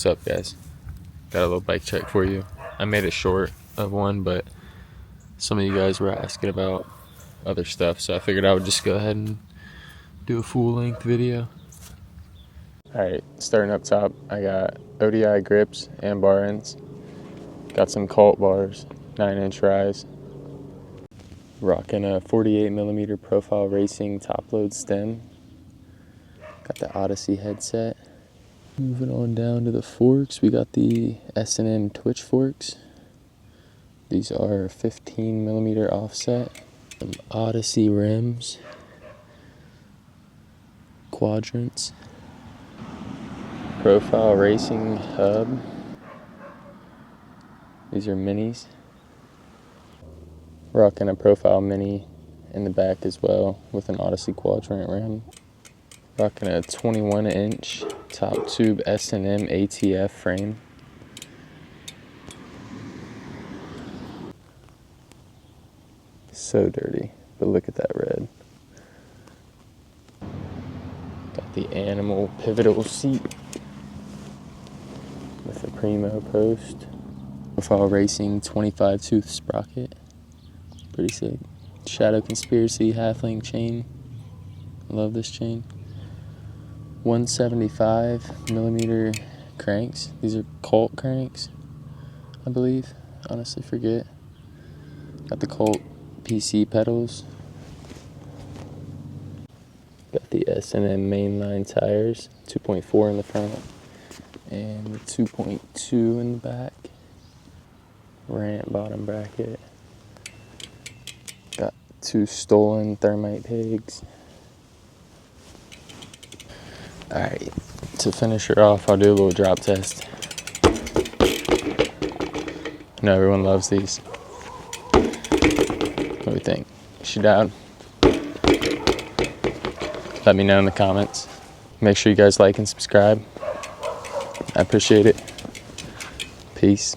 What's up, guys? Got a little bike check for you. I made a short of one, but some of you guys were asking about other stuff, so I figured I would just go ahead and do a full-length video. Alright, starting up top, I got ODI grips and bar ends. Got some Colt bars, 9-inch rise. Rocking a 48mm Profile Racing top-load stem. Got the Odyssey headset. Moving on down to the forks, we got the S&M Twitch forks. These are 15mm offset. Some Odyssey rims. Quadrants. Profile Racing hub. These are minis. Rocking a Profile Mini in the back as well with an Odyssey quadrant rim. Rocking a 21-inch top tube S&M ATF frame. So dirty, but look at that red. Got the Animal pivotal seat with a Primo post. Profile Racing 25 tooth sprocket. Pretty sick. Shadow Conspiracy half-link chain. Love this chain. 175mm cranks. These are Colt cranks, I believe. Honestly forget. Got the Colt PC pedals. Got the S&M mainline tires, 2.4 in the front and 2.2 in the back. Ramp bottom bracket. Got 2 stolen thermite pigs. Alright, to finish her off, I'll do a little drop test. I know everyone loves these. What do you think? Is she down? Let me know in the comments. Make sure you guys like and subscribe. I appreciate it. Peace.